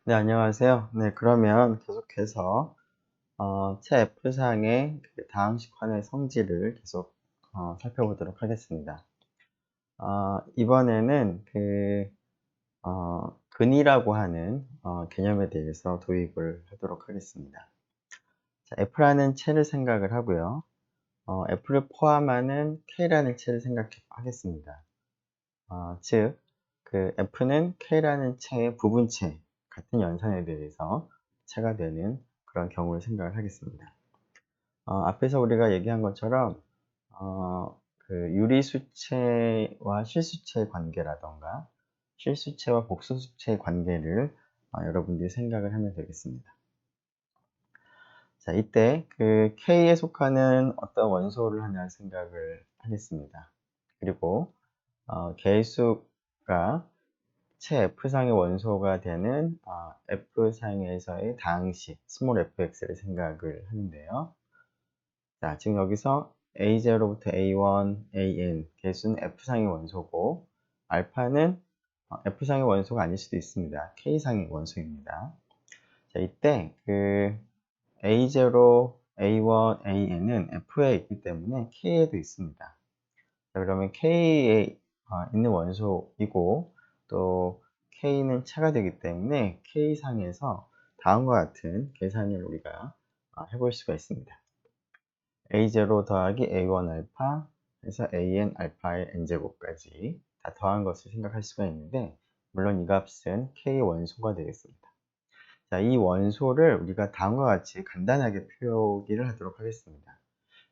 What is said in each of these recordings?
네, 안녕하세요. 네, 그러면 계속해서 체 F상의 그 다항식환의 성질을 계속 살펴보도록 하겠습니다. 이번에는 근이라고 하는 개념에 대해서 도입을 하도록 하겠습니다. 자, F라는 체를 생각을 하고요. F를 포함하는 K라는 체를 생각하겠습니다. 즉, 그 F는 K라는 체의 부분체, 같은 연산에 대해서 체가 되는 그런 경우를 생각을 하겠습니다. 앞에서 우리가 얘기한 것처럼, 그 유리수체와 실수체의 관계라던가, 실수체와 복소수체의 관계를 여러분들이 생각을 하면 되겠습니다. 자, 이때 그 K에 속하는 어떤 원소를 하나 생각을 하겠습니다. 그리고 개수가 체 F상의 원소가 되는 F상에서의 다항식 스몰 fx를 생각을 하는데요. 자, 지금 여기서 A0부터 A1, AN 개수는 F상의 원소고 알파는 F상의 원소가 아닐 수도 있습니다. K상의 원소입니다. 자, 이때 그 A0, A1, AN은 F에 있기 때문에 K에도 있습니다. 자, 그러면 K에 있는 원소이고 또 K는 차가 되기 때문에 K상에서 다음과 같은 계산을 우리가 해볼 수가 있습니다. A0 더하기 A1 알파 해서 AN 알파의 n제곱까지 다 더한 것을 생각할 수가 있는데, 물론 이 값은 K 원소가 되겠습니다. 자, 이 원소를 우리가 다음과 같이 간단하게 표기를 하도록 하겠습니다.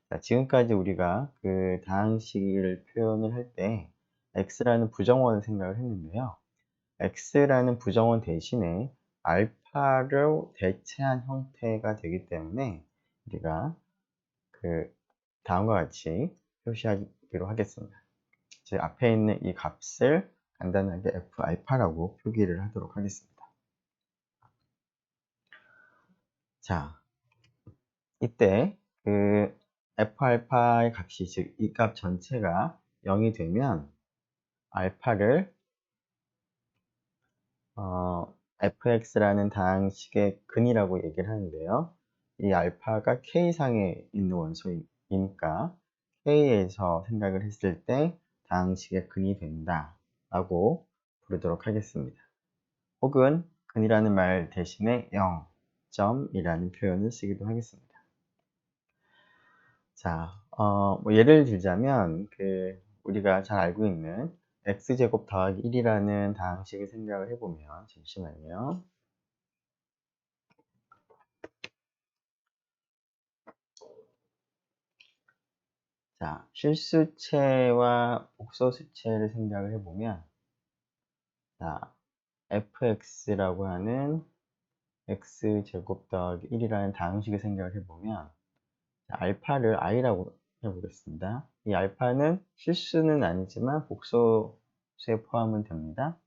자, 지금까지 우리가 그 다항식을 표현을 할 때 x라는 부정원을 생각을 했는데요. x라는 부정원 대신에 알파를 대체한 형태가 되기 때문에 우리가 그 다음과 같이 표시하기로 하겠습니다. 즉, 앞에 있는 이 값을 간단하게 f 알파라고 표기를 하도록 하겠습니다. 자, 이때 그 f 알파의 값이, 즉 이 값 전체가 0이 되면 알파를 fx라는 다항식의 근이라고 얘기를 하는데요. 이 알파가 K상에 있는 원소이니까 K에서 생각을 했을 때 다항식의 근이 된다 라고 부르도록 하겠습니다. 혹은 근이라는 말 대신에 0점이라는 표현을 쓰기도 하겠습니다. 자, 뭐 예를 들자면 우리가 잘 알고 있는 x제곱 더하기 1이라는 다항식을 생각을 해보면, 잠시만요. 자, 실수체와 복소수체를 생각을 해보면, 자, fx라고 하는 x제곱 더하기 1이라는 다항식을 생각을 해보면, 자, 알파를 i라고 해보겠습니다. 이 알파는 실수는 아니지만 복소수에 포함은 됩니다.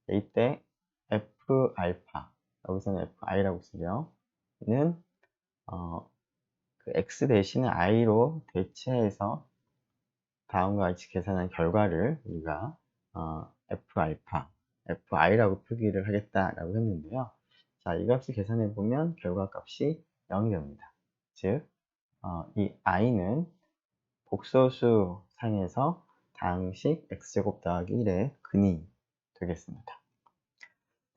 이때 f 알파, 여기서는 f i라고 쓰죠. 는 그 x 대신에 i로 대체해서 다음과 같이 계산한 결과를 우리가 f 알파, f i라고 표기를 하겠다라고 했는데요. 자, 이 값을 계산해 보면 결과 값이 0이 됩니다. 즉, 이 i는 복소수 상에서 다항식 x제곱 더하기 1의 근이 되겠습니다.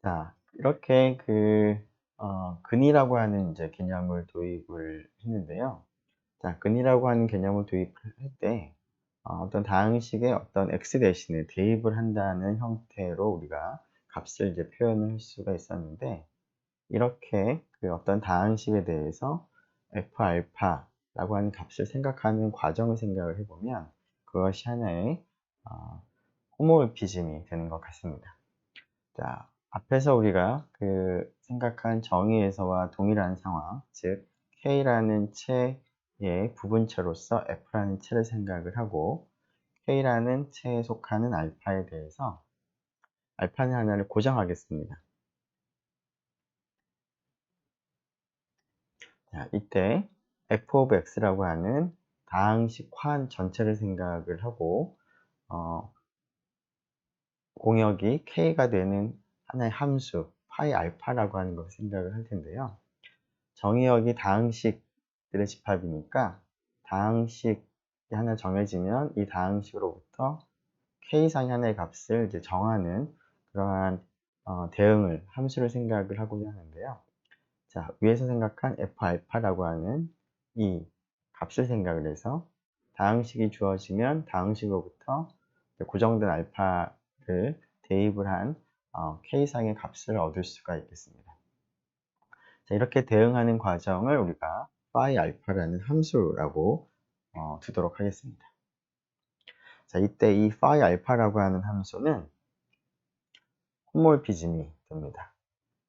자, 이렇게 근이라고 하는 이제 개념을 도입을 했는데요. 자, 근이라고 하는 개념을 도입할 때 어떤 다항식의 어떤 x 대신에 대입을 한다는 형태로 우리가 값을 이제 표현을 할 수가 있었는데, 이렇게 그 어떤 다항식에 대해서 f 알파라고 하는 값을 생각하는 과정을 생각을 해보면 그것이 하나의 호모모피즘이 되는 것 같습니다. 자, 앞에서 우리가 생각한 정의에서와 동일한 상황, 즉 K라는 체의 부분체로서 F라는 체를 생각을 하고, K라는 체에 속하는 알파에 대해서 알파는 하나를 고정하겠습니다. 자, 이때 f of x라고 하는 다항식 환 전체를 생각을 하고, 공역이 k가 되는 하나의 함수 파이 알파라고 하는 것을 생각을 할 텐데요. 정의역이 다항식들의 집합이니까 다항식이 하나 정해지면 이 다항식으로부터 K상의 하나의 값을 이제 정하는 그러한 대응을, 함수를 생각을 하고자 하는데요. 자, 위에서 생각한 F알파라고 하는 이 값을 생각을 해서 다항식이 주어지면 다항식으로부터 고정된 알파를 대입을 한 K상의 값을 얻을 수가 있겠습니다. 자, 이렇게 대응하는 과정을 우리가 phi 알파라는 함수라고 두도록 하겠습니다. 자, 이때 이 phi 알파라고 하는 함수는 홈몰피즘이 됩니다.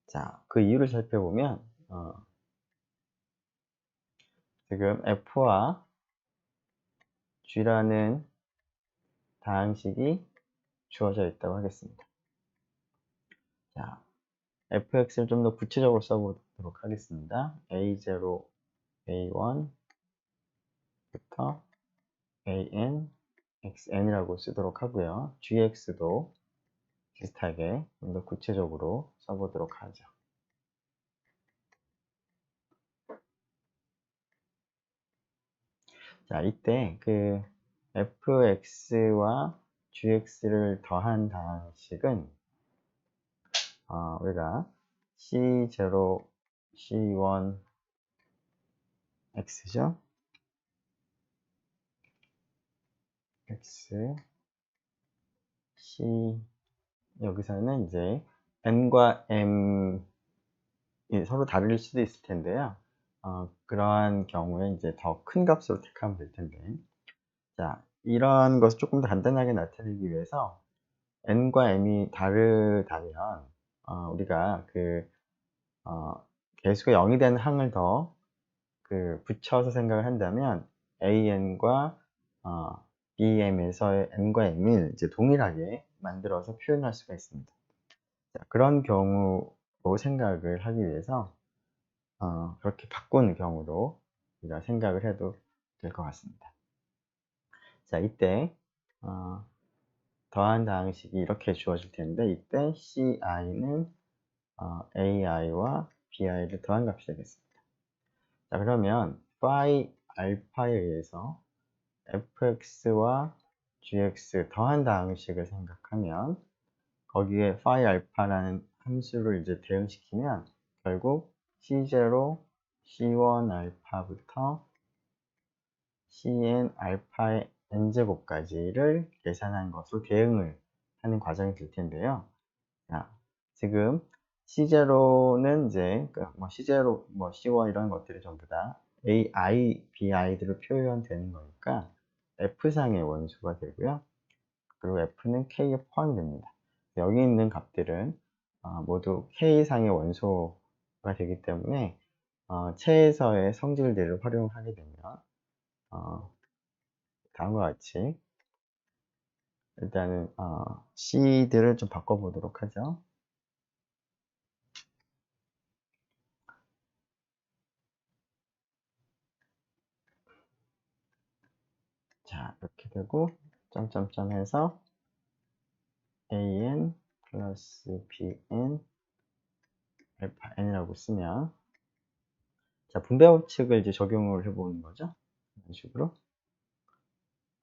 자, 그 이유를 살펴보면 지금 f와 g라는 다항식이 주어져 있다고 하겠습니다. 자, fx를 좀 더 구체적으로 써보도록 하겠습니다. a0, a1부터 an, xn이라고 쓰도록 하고요. gx도 비슷하게 좀 더 구체적으로 써보도록 하죠. 자, 이때 그 fx와 gx를 더한 다항식은 우리가 c0, c1, x죠. x, c, 여기서는 이제 n과 m 서로 다를 수도 있을 텐데요. 그러한 경우에 이제 더 큰 값으로 택하면 될 텐데. 자, 이런 것을 조금 더 간단하게 나타내기 위해서 n과 m이 다르다면 우리가 개수가 0이 되는 항을 더 붙여서 생각을 한다면 an과 bm에서의 n과 m을 이제 동일하게 만들어서 표현할 수가 있습니다. 자, 그런 경우로 생각을 하기 위해서 그렇게 바꾸는 경우로 우리가 생각을 해도 될 것 같습니다. 자, 이때 더한 다항식이 이렇게 주어질 텐데 이때 ci는 ai와 bi를 더한 값이 되겠습니다. 자, 그러면 phi 알파에 의해서 fx와 gx 더한 다항식을 생각하면 거기에 phi 알파라는 함수를 이제 대응시키면 결국 c0, c1 알파부터 cn 알파의 n제곱까지를 계산한 것으로 대응을 하는 과정이 될 텐데요. 자, 지금 C0는 이제 C0, C1 이런 것들이 전부 다 AI, BI들로 표현되는 거니까 F상의 원소가 되고요. 그리고 F는 K에 포함됩니다. 여기 있는 값들은 모두 K상의 원소가 되기 때문에 체에서의 성질들을 활용하게 되면 다음과 같이 일단은 C들을 좀 바꿔보도록 하죠. 자, 이렇게 되고 점점점 해서 an 플러스 bn 알파 n이라고 쓰면 자, 분배 법칙을 이제 적용을 해보는 거죠. 이런 식으로.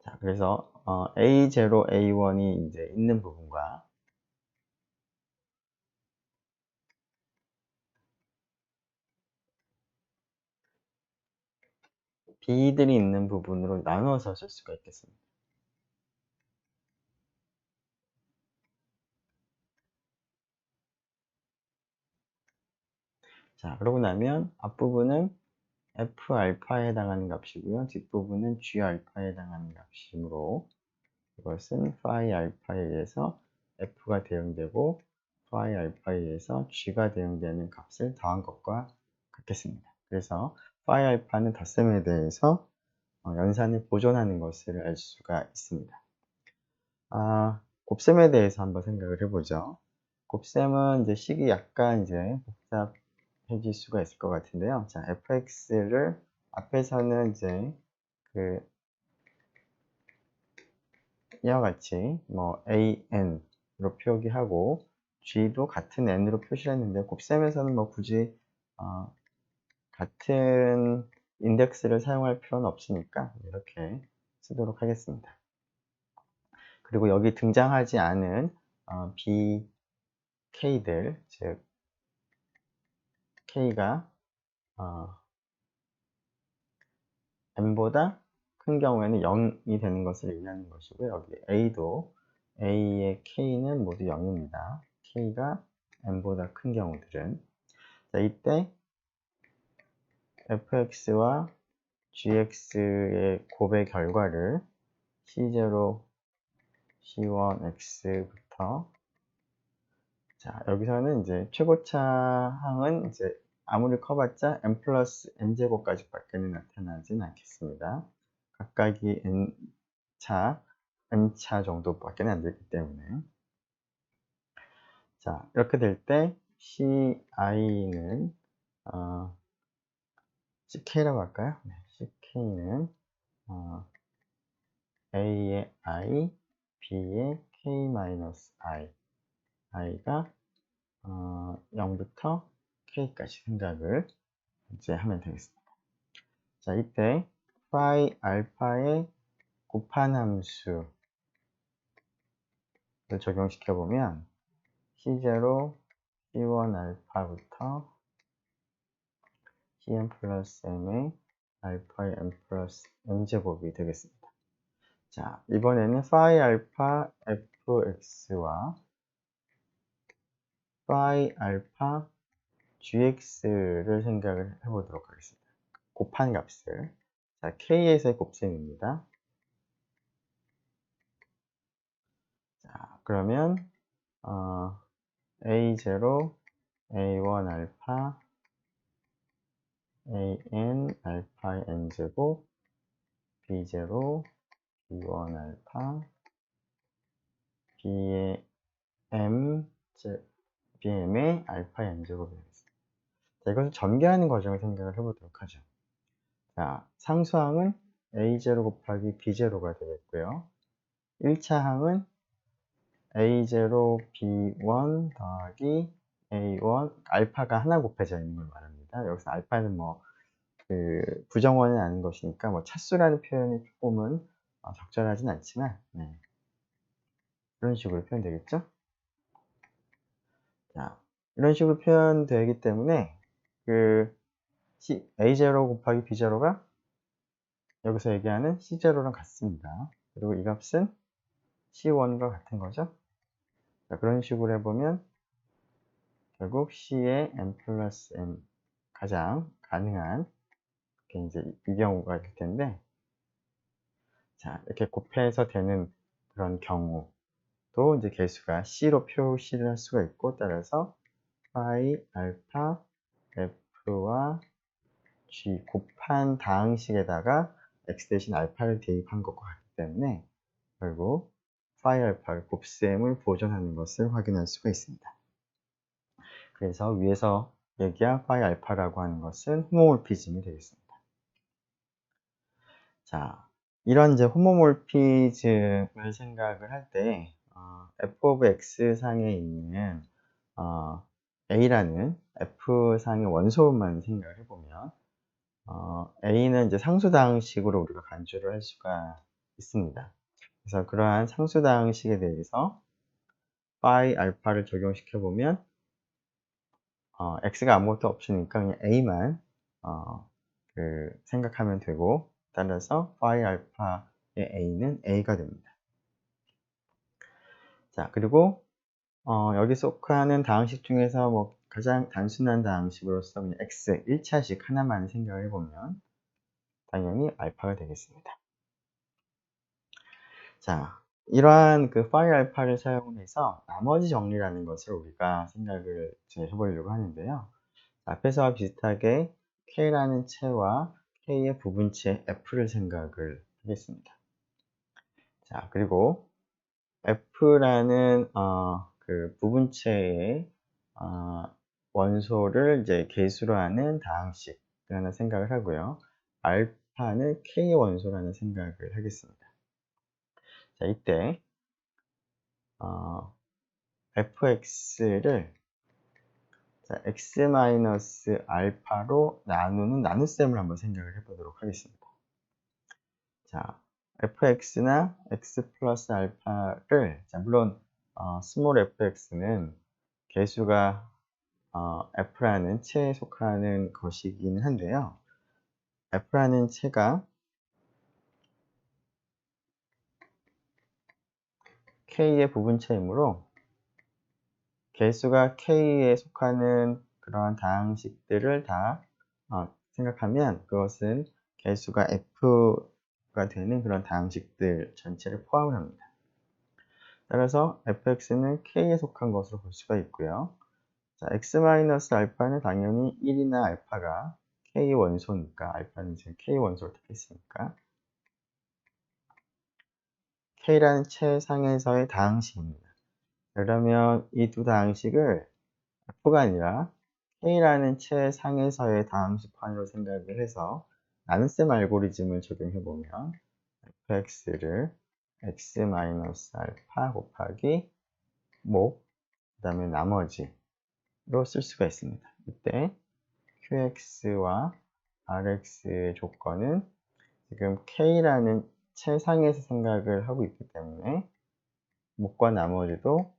자, 그래서 a0, a1이 이제 있는 부분과 b들이 있는 부분으로 나누어서 쓸 수가 있겠습니다. 자, 그러고 나면 앞부분은 f 알파에 해당하는 값이고요. 뒷부분은 g 알파에 해당하는 값이므로 이것은 phi 알파에 의해서 f가 대응되고 phi 알파에 의해서 g가 대응되는 값을 더한 것과 같겠습니다. 그래서 phi 알파는 덧셈에 대해서 연산을 보존하는 것을 알 수가 있습니다. 곱셈에 대해서 한번 생각을 해보죠. 곱셈은 이제 식이 약간 이제 복잡해질 수가 있을 것 같은데요. 자, fx를 앞에서는 이제 이와 같이 an으로 표기하고 G도 같은 N으로 표시를 했는데 곱셈에서는 뭐 굳이 같은 인덱스를 사용할 필요는 없으니까 이렇게 쓰도록 하겠습니다. 그리고 여기 등장하지 않은 BK들, 즉 K가 M보다 큰 경우에는 0이 되는 것을 의미하는 것이고요. 여기 A도 A의 K는 모두 0입니다. K가 M보다 큰 경우들은. 자, 이때 fx와 gx의 곱의 결과를 c0, c1x부터 자, 여기서는 이제 최고차 항은 이제 아무리 커봤자 n 플러스 n제곱까지밖에는 나타나진 않겠습니다. 각각이 n차 정도밖에 안 되기 때문에. 자, 이렇게 될 때 ci는 ck라고 할까요? 네, ck는 a의 i, b의 k-i, i가 0부터 k까지 생각을 이제 하면 되겠습니다. 자, 이때 phi 알파의 곱한함수를 적용시켜 보면 c0, c1 알파부터 cn 플러스 m의 알파의 n 플러스 n제곱이 되겠습니다. 자, 이번에는 phi 알파 fx와 phi 알파 gx를 생각을 해보도록 하겠습니다. 곱한 값을. 자, k에서의 곱셈입니다. 자, 그러면 a0, a1 알파, an 알파의 n제곱, b0, b1 알파, b의 bm의 알파의 n제곱이 되겠습니다. 자, 이것을 전개하는 과정을 생각을 해보도록 하죠. 자, 상수항은 a0 곱하기 b0가 되겠고요. 1차 항은 a0 b1 더하기 a1 알파가 하나 곱해져 있는 걸 말합니다. 여기서 알파는 뭐 부정원은 아닌 것이니까 뭐 차수라는 표현이 조금은 적절하진 않지만 이런 식으로 표현되겠죠. 자, 이런 식으로 표현되기 때문에 a0 곱하기 b0가 여기서 얘기하는 c0랑 같습니다. 그리고 이 값은 c1과 같은 거죠. 자, 그런 식으로 해보면 결국 c의 n 플러스 n 가장 가능한 이제 이 경우가 될 텐데, 자, 이렇게 곱해서 되는 그런 경우도 이제 개수가 c로 표시를 할 수가 있고, 따라서 phi 알파 f와 g 곱한 다항식에다가 x 대신 알파를 대입한 것과 같기 때문에 결국 phi 알파의 곱셈을 보존하는 것을 확인할 수가 있습니다. 그래서 위에서 얘기한 phi 알파라고 하는 것은 호모몰피즘이 되겠습니다. 자, 이런 이제 호모몰피즘을 생각을 할 때 f of x 상에 있는 a라는 f 상의 원소만 생각을 해보면 a는 이제 상수다항식으로 우리가 간주를 할 수가 있습니다. 그래서 그러한 상수다항식에 대해서 phi 알파를 적용시켜 보면 x가 아무것도 없으니까 그냥 a만 생각하면 되고, 따라서 phi 알파의 a는 a가 됩니다. 자, 그리고 여기 속하는 다항식 중에서 뭐 가장 단순한 다항식으로서 그냥 x 1차식 하나만 생각을 해보면 당연히 알파가 되겠습니다. 자, 이러한 phi 알파를 사용해서 나머지 정리라는 것을 우리가 생각을 해보려고 하는데요. 앞에서와 비슷하게 K라는 체와 K의 부분체 F를 생각을 하겠습니다. 자, 그리고 F라는 부분체의 원소를 이제 개수로 하는 다항식을 하나 생각을 하고요. 알파는 K의 원소라는 생각을 하겠습니다. 자, 이때 fx를 자, x-알파로 나누는 나눗셈을 한번 생각을 해보도록 하겠습니다. 자, fx나 x 플러스 알파를, 자, 물론 스몰 fx는 개수가 f라는 체에 속하는 것이긴 한데요. f라는 체가 k의 부분체이므로 개수가 k에 속하는 그러한 다항식들을 다 생각하면 그것은 개수가 f가 되는 그런 다항식들 전체를 포함을 합니다. 따라서 fx는 k에 속한 것으로 볼 수가 있고요. 자, x-알파는 당연히 1이나 알파가 k 원소니까, 알파는 지금 k 원소를 택했으니까 k라는 최상에서의 다항식입니다. 그러면 이 두 다항식을 f가 아니라 k라는 최상에서의 다항식판으로 생각을 해서 나눗셈 알고리즘을 적용해보면 fx를 x-알파 곱하기 목, 그 다음에 나머지로 쓸 수가 있습니다. 이때 qx와 rx의 조건은 지금 k라는 최상에서 생각을 하고 있기 때문에 목과 나머지도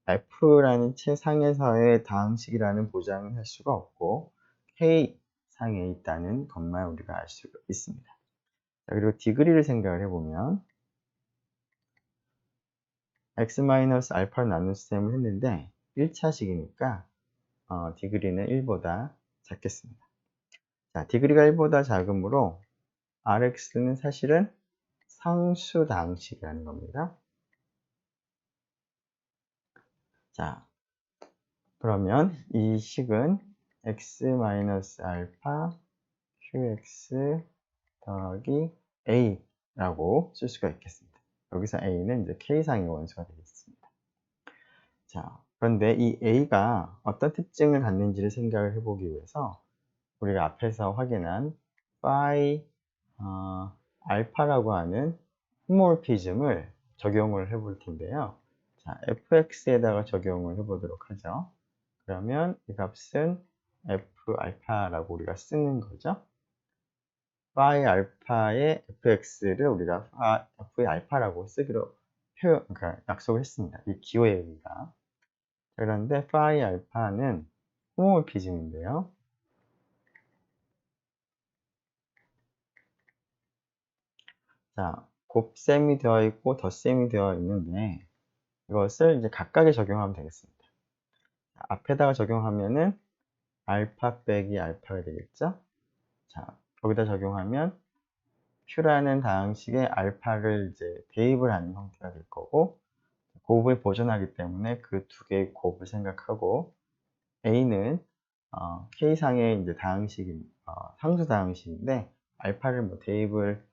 f라는 최상에서의 다항식이라는 보장을 할 수가 없고 k상에 있다는 것만 우리가 알 수가 있습니다. 자, 그리고 디그리를 생각을 해보면 x-알파를 나눗셈을 했는데 1차식이니까 디그리는 1보다 작겠습니다. 자, 디그리가 1보다 작으므로 rx는 사실은 상수 다항식이라는 겁니다. 자, 그러면 이 식은 x-알파 qx 더하기 a라고 쓸 수가 있겠습니다. 여기서 a는 이제 k상의 원소가 되겠습니다. 자, 그런데 이 a가 어떤 특징을 갖는지를 생각을 해보기 위해서 우리가 앞에서 확인한 phi 알파라고 하는 홈모르피즘을 적용을 해볼 텐데요. 자, fx에다가 적용을 해보도록 하죠. 그러면 이 값은 f 알파라고 우리가 쓰는 거죠. phi 알파의 fx를 우리가 f의 알파라고 쓰기로 그러니까 약속을 했습니다. 이 기호에 의해서. 그런데 phi 알파는 홈모르피즘인데요. 자, 곱셈이 되어 있고 덧셈이 되어 있는데 이것을 이제 각각에 적용하면 되겠습니다. 앞에다가 적용하면은 알파 빼기 알파가 되겠죠? 자, 거기다 적용하면 Q라는 다항식에 알파를 이제 대입을 하는 형태가 될 거고, 곱을 보존하기 때문에 그 두 개의 곱을 생각하고, A는 K상의 이제 다항식인, 상수 다항식인데, 알파를 뭐 대입을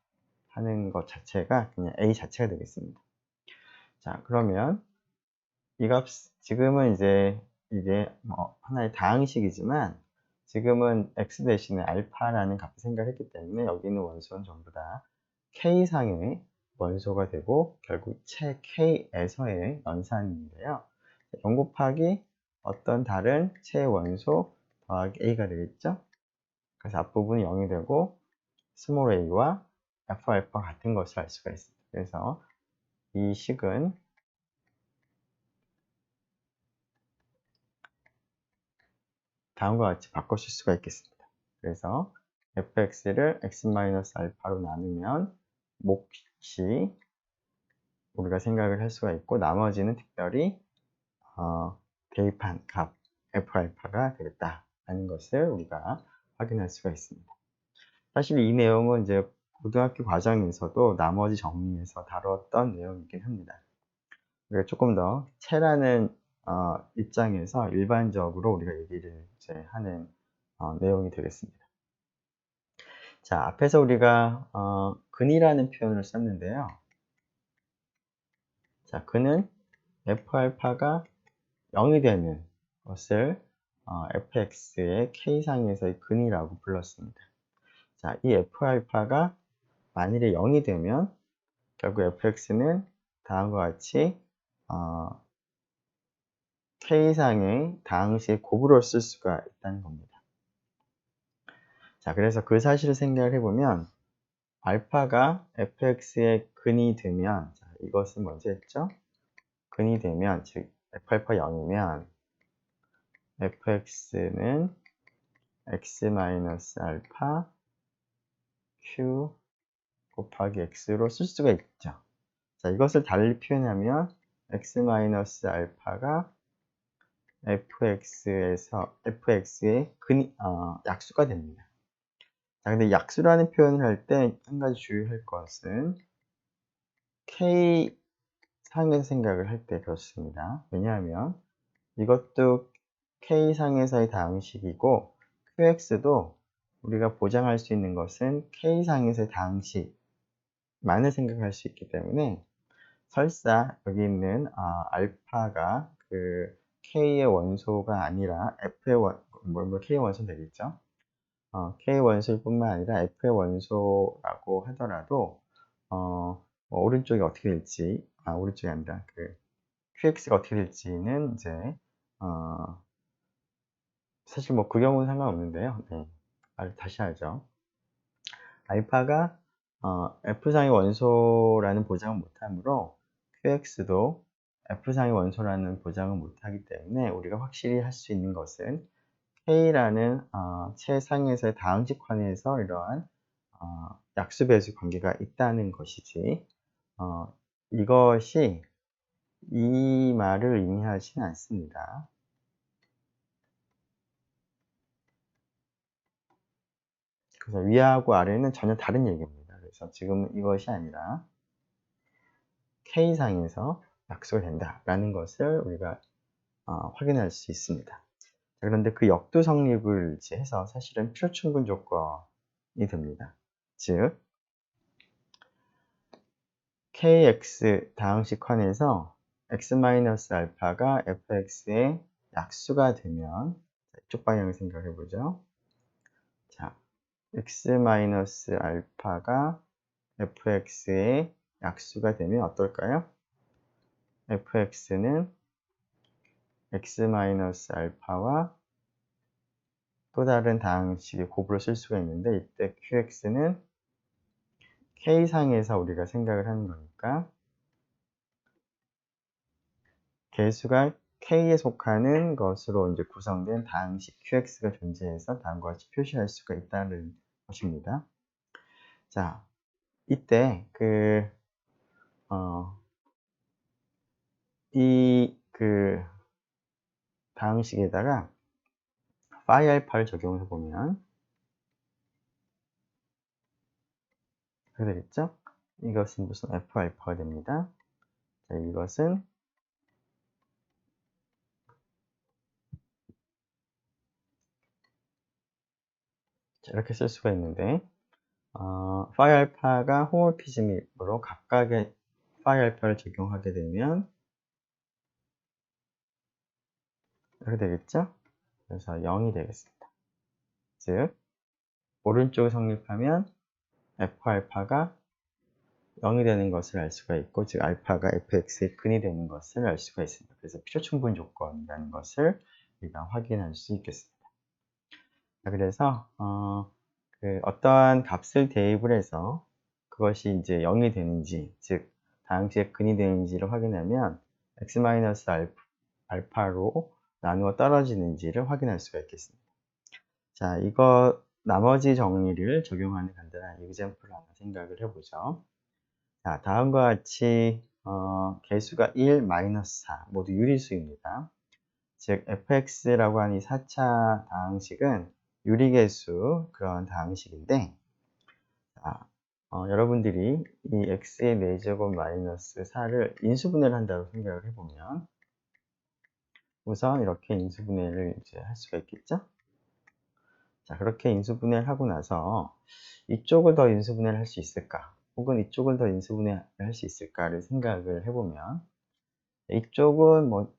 하는 것 자체가 그냥 A 자체가 되겠습니다. 자, 그러면 이 값, 지금은 이제 이게 하나의 다항식이지만 지금은 x 대신에 알파라는 값을 생각했기 때문에 여기 있는 원소는 전부 다 k상의 원소가 되고 결국 체 k에서의 연산인데요. 0 곱하기 어떤 다른 체 원소 더하기 a가 되겠죠. 그래서 앞부분이 0이 되고 스몰 a와 f 알파 같은 것을 알 수가 있습니다. 그래서 이 식은 다음과 같이 바꾸실 수가 있겠습니다. 그래서 fx를 x-알파로 나누면 몫이 우리가 생각을 할 수가 있고 나머지는 특별히 대입한 값 f알파가 되겠다라는 것을 우리가 확인할 수가 있습니다. 사실 이 내용은 이제 고등학교 과정에서도 나머지 정리해서 다뤘던 내용이긴 합니다. 우리가 조금 더 체라는 입장에서 일반적으로 우리가 얘기를 이제 하는 내용이 되겠습니다. 자, 앞에서 우리가 근이라는 표현을 썼는데요. 자, 근은 f알파가 0이 되는 것을 fx의 k상에서의 근이라고 불렀습니다. 자, 이 f알파가 만일에 0이 되면 결국 fx는 다음과 같이 K상의 다항식 곱으로 쓸 수가 있다는 겁니다. 자, 그래서 그 사실을 생각을 해보면 알파가 fx의 근이 되면, 자, 이것은 먼저 했죠? 근이 되면, 즉 f알파 0이면 fx는 x-알파 q 곱하기 x로 쓸 수가 있죠. 자, 이것을 달리 표현하면 x-알파가 fx의 약수가 됩니다. 자, 근데 약수라는 표현을 할 때 한 가지 주의할 것은 k 상에서 생각을 할 때 그렇습니다. 왜냐하면 이것도 k 상에서의 다항식이고 qx도 우리가 보장할 수 있는 것은 k 상에서의 다항식만을 생각할 수 있기 때문에 설사 여기 있는 알파가 그 k의 원소가 아니라 f의 k의 원소 되겠죠? k의 원소일 뿐만 아니라 f의 원소라고 하더라도 오른쪽이 어떻게 될지, 오른쪽이 아니라 그 qx가 어떻게 될지는 이제 사실 뭐 그 경우는 상관없는데요. 네. 다시 하죠. 알파가 F상의 원소라는 보장을 못하므로 QX도 F상의 원소라는 보장을 못하기 때문에 우리가 확실히 할 수 있는 것은 K라는 최상에서의 다항식환에서 이러한 약수배수 관계가 있다는 것이지 이것이 이 말을 의미하지는 않습니다. 그래서 위하고 아래는 전혀 다른 얘기입니다. 그래서 지금 이것이 아니라 K상에서 약수가 된다라는 것을 우리가 확인할 수 있습니다. 자, 그런데 그 역도 성립을 이제 해서 사실은 필요충분 조건이 됩니다. 즉 KX 다항식환에서 x-알파가 fx의 약수가 되면 이쪽 방향을 생각해 보죠. 자, x-알파가 fx의 약수가 되면 어떨까요? fx는 x-알파와 또 다른 다항식의 곱으로 쓸 수가 있는데 이때 qx는 k상에서 우리가 생각을 하는 거니까 개수가 k에 속하는 것으로 이제 구성된 다항식 qx가 존재해서 다음과 같이 표시할 수가 있다는 것입니다. 자, 이때 이 다항식에다가 파이 알파를 적용해 보면 그렇게 되겠죠? 이것은 무슨 f 알파가 됩니다. 자, 이것은 이렇게 쓸 수가 있는데 파이 알파가 홈모피즘으로 각각의 파이 알파를 적용하게 되면 이렇게 되겠죠? 그래서 0이 되겠습니다. 즉 오른쪽을 성립하면 f 알파가 0이 되는 것을 알 수가 있고 즉 알파가 fx의 근이 되는 것을 알 수가 있습니다. 그래서 필요충분 조건이라는 것을 우리가 확인할 수 있겠습니다. 자, 그래서 어떠한 값을 대입을 해서 그것이 이제 0이 되는지, 즉 다항식의 근이 되는지를 확인하면 x-알파로 나누어 떨어지는지를 확인할 수가 있겠습니다. 자, 이거 나머지 정리를 적용하는 간단한 example을 하나 생각을 해보죠. 자, 다음과 같이 개수가 1, 4 모두 유리수입니다. 즉 fx라고 하는 이 4차 다항식은 유리개수 그런 다항식인데 자, 여러분들이 이 x의 4제곱 마이너스 4를 인수분해를 한다고 생각을 해보면 우선 이렇게 인수분해를 이제 할 수가 있겠죠? 자, 그렇게 인수분해를 하고 나서 이쪽을 더 인수분해를 할 수 있을까? 혹은 이쪽을 더 인수분해를 할 수 있을까를 생각을 해보면 이쪽은 뭐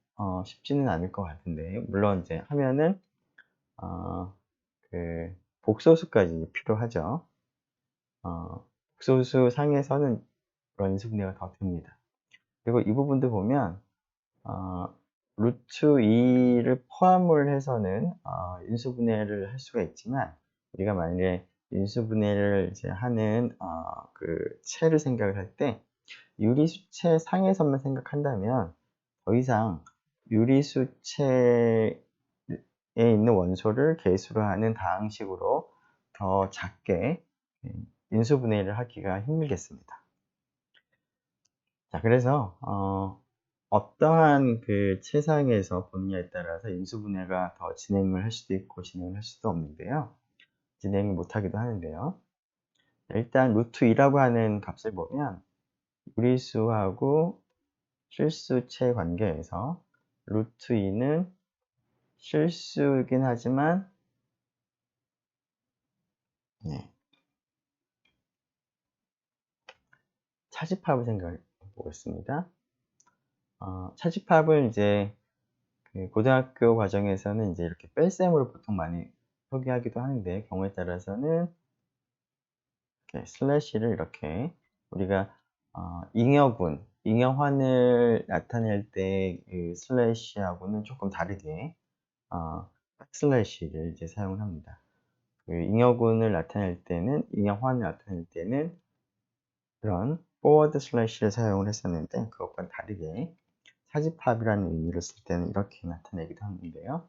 쉽지는 않을 것 같은데 물론 이제 하면은 복소수까지 필요하죠. 복소수 상에서는 그런 인수분해가 더 됩니다. 그리고 이 부분도 보면 루트 2를 포함을 해서는 인수분해를 할 수가 있지만, 우리가 만약에 인수분해를 이제 하는 그 체를 생각을 할 때 유리수체 상에서만 생각한다면 더 이상 유리수체에 있는 원소를 개수로 하는 다항식으로 더 작게 인수분해를 하기가 힘들겠습니다. 자, 그래서 어떠한 그 체상에서 보느냐에 따라서 인수분해가 더 진행을 할 수도 있고 진행을 할 수도 없는데요. 진행을 못하기도 하는데요. 일단 루트 2라고 하는 값을 보면 유리수하고 실수체 관계에서 루트 2는 실수이긴 하지만 차집합을 생각해 보겠습니다. 차집합을 이제 그 고등학교 과정에서는 이제 이렇게 뺄셈으로 보통 많이 표기하기도 하는데, 경우에 따라서는 이렇게 슬래시를 이렇게 우리가 잉여환을 나타낼 때 그 슬래시하고는 조금 다르게 백슬래시를 이제 사용을 합니다. 그 잉여환을 나타낼 때는 그런 포워드 슬래시를 사용을 했었는데, 그것과는 다르게 차집합이라는 의미를 쓸 때는 이렇게 나타내기도 하는데요.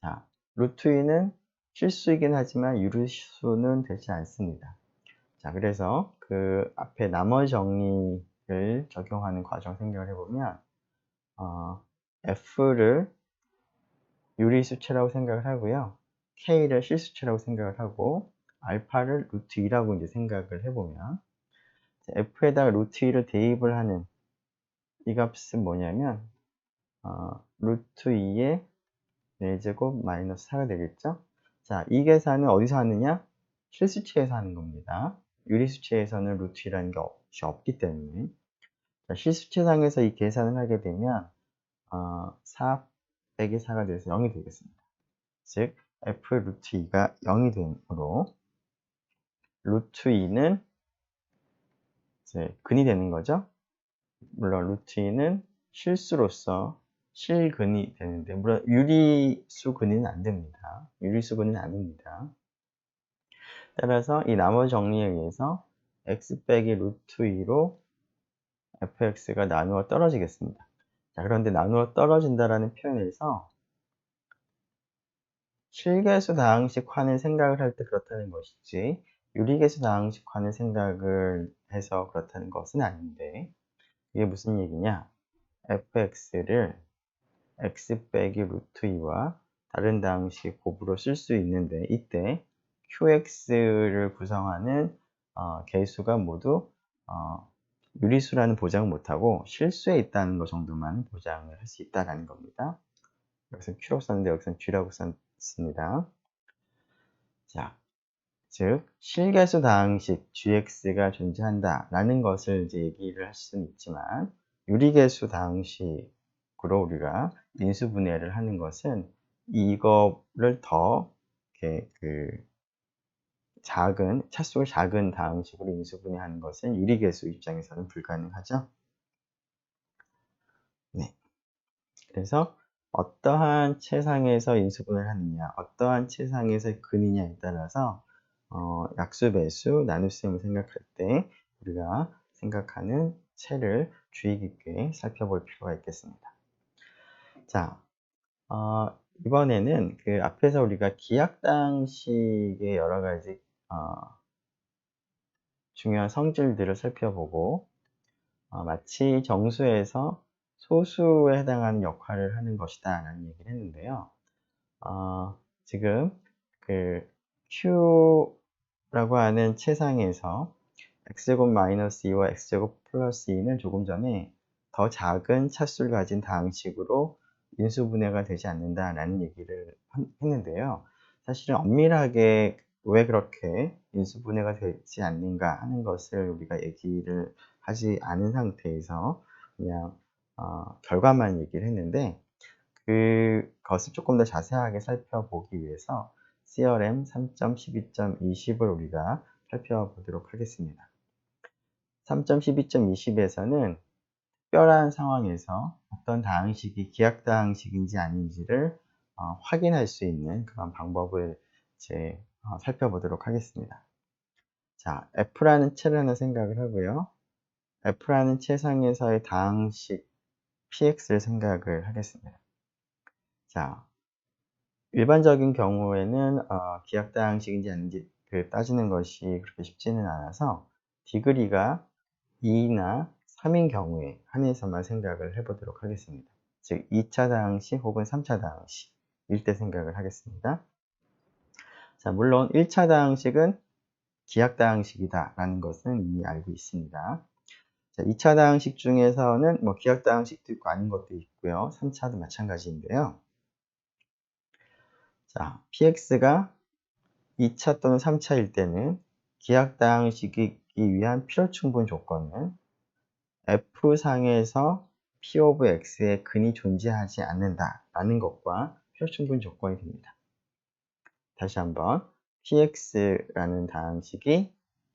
자, 루트 2는 실수이긴 하지만 유리수는 되지 않습니다. 자, 그래서 그 앞에 나머지 정리를 적용하는 과정 생각을 해보면 F를 유리수체라고 생각을 하고요. K를 실수체라고 생각을 하고 알파를 루트 2라고 이제 생각을 해보면, F에다가 루트 2를 대입을 하는 이 값은 뭐냐면 루트 2의 4제곱 마이너스 4가 되겠죠? 자, 이 계산은 어디서 하느냐? 실수체에서 하는 겁니다. 유리수체에서는 루트 2라는 게 없기 때문에. 자, 실수체상에서 이 계산을 하게 되면 4 빼기 4가 돼서 0이 되겠습니다. 즉 f 루트 2가 0이 되므로 루트 2는 이제 근이 되는 거죠. 물론 루트 2는 실수로서 실근이 되는데, 물론 유리수 근이는 안 됩니다. 유리수 근이는 아닙니다. 따라서 이 나머지 정리에 의해서 x 빼기 루트 2로 fx가 나누어 떨어지겠습니다. 자, 그런데 나누어 떨어진다라는 표현에서 실계수 다항식환을 생각을 할 때 그렇다는 것이지, 유리계수 다항식환을 생각을 해서 그렇다는 것은 아닌데, 이게 무슨 얘기냐? fx를 x 빼기 루트 2와 다른 다항식 곱으로 쓸 수 있는데, 이때 qx를 구성하는 개수가 모두 유리수라는 보장을 못하고 실수에 있다는 것 정도만 보장을 할 수 있다는 겁니다. 여기서 q라고 썼는데 여기서는 g라고 썼습니다. 자, 즉 실계수 다항식 gx가 존재한다라는 것을 이제 얘기를 할 수는 있지만, 유리계수 다항식으로 우리가 인수분해를 하는 것은 이거를 더 이렇게 차수가 작은 다항식으로 인수분해하는 것은 유리계수 입장에서는 불가능하죠. 네. 그래서 어떠한 체상에서 인수분해를 하느냐, 어떠한 체상에서 근이냐에 따라서 약수, 배수, 나눗셈을 생각할 때 우리가 생각하는 체를 주의 깊게 살펴볼 필요가 있겠습니다. 자, 이번에는 그 앞에서 우리가 기하당식의 여러 가지 중요한 성질들을 살펴보고 마치 정수에서 소수에 해당하는 역할을 하는 것이다 라는 얘기를 했는데요. 지금 그 Q라고 하는 체상에서 x제곱 마이너스 2와 x제곱 플러스 2는 조금 전에 더 작은 차수를 가진 다항식으로 인수분해가 되지 않는다라는 얘기를 했는데요. 사실은 엄밀하게 왜 그렇게 인수분해가 되지 않는가 하는 것을 우리가 얘기를 하지 않은 상태에서 그냥 결과만 얘기를 했는데, 그것을 조금 더 자세하게 살펴보기 위해서 CRM 3.12.20을 우리가 살펴보도록 하겠습니다. 3.12.20에서는 특별한 상황에서 어떤 다항식이 기하다항식인지 아닌지를 확인할 수 있는 그런 방법을 이제 살펴보도록 하겠습니다. 자, F라는 채를 하나 생각을 하고요. F라는 채상에서의 다항식 PX를 생각을 하겠습니다. 자, 일반적인 경우에는 기하다항식인지 아닌지를 따지는 것이 그렇게 쉽지는 않아서 디그리가 2나 3인 경우에 한해서만 생각을 해보도록 하겠습니다. 즉 2차 다항식 혹은 3차 다항식일 때 생각을 하겠습니다. 자, 물론 1차 다항식은 기하다항식이다 라는 것은 이미 알고 있습니다. 자, 2차 다항식 중에서는 뭐 기하다항식도 있고 아닌 것도 있고요. 3차도 마찬가지인데요. 자, px가 2차 또는 3차일 때는 기하다항식이기 위한 필요충분 조건은 F상에서 P of X의 근이 존재하지 않는다라는 것과 필요충분 조건이 됩니다. 다시 한번 PX라는 다항식이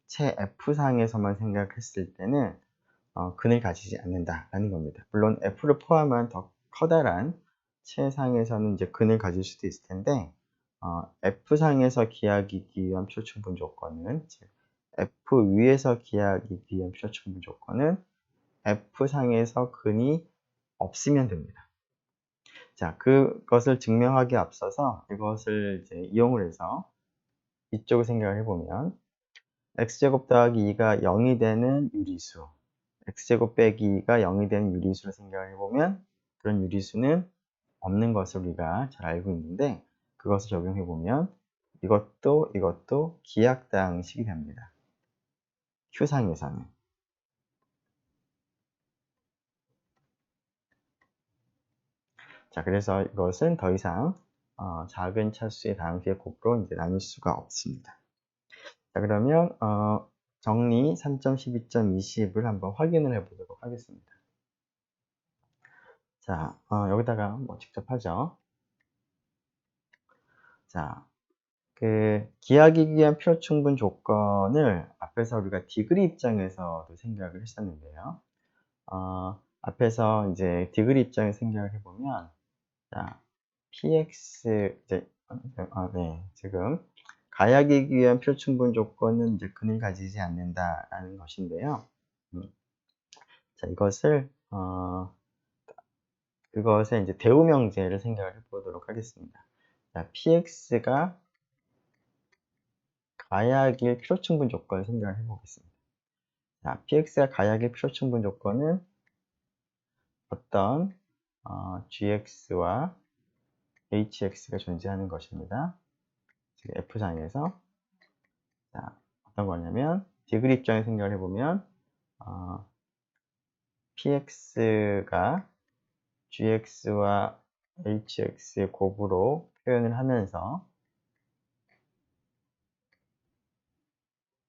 채 F상에서만 생각했을 때는 근을 가지지 않는다라는 겁니다. 물론 F를 포함한 더 커다란 채상에서는 이제 근을 가질 수도 있을 텐데 F상에서 기하이기 위한 필요충분 조건은 즉 F 위에서 기하이기 위한 필요충분 조건은 F상에서 근이 없으면 됩니다. 자, 그것을 증명하기에 앞서서 이것을 이제 이용을 해서 이쪽을 생각을 해보면 x제곱 더하기 2가 0이 되는 유리수, x제곱 빼기 2가 0이 되는 유리수를 생각을 해보면 그런 유리수는 없는 것을 우리가 잘 알고 있는데 그것을 적용해보면 이것도 기하다항식이 됩니다. Q상에서는. 자, 그래서 이것은 더 이상 작은 차수의 다항식의 곱으로 이제 나눌 수가 없습니다. 자, 그러면 정리 3.12.20을 한번 확인을 해보도록 하겠습니다. 자, 여기다가 뭐 직접 하죠. 자, 기하기 위한 필요충분 조건을 앞에서 우리가 디그리 입장에서도 생각을 했었는데요. 앞에서 이제 디그리 입장에서 생각을 해보면, 자, px, 네, 지금 가야기기 위한 필요충분 조건은 이제 근을 가지지 않는다라는 것인데요. 자, 그것의 이제 대우명제를 생각을 해보도록 하겠습니다. 자, px가 가야길 필요충분 조건을 생각을 해보겠습니다. 자, px가 가야길 필요충분 조건은 어떤 gx와 hx가 존재하는 것입니다. 지금 F상에서. 자, 어떤 거냐면 디그리 입장에 생각을 해보면 px가 gx와 hx의 곱으로 표현을 하면서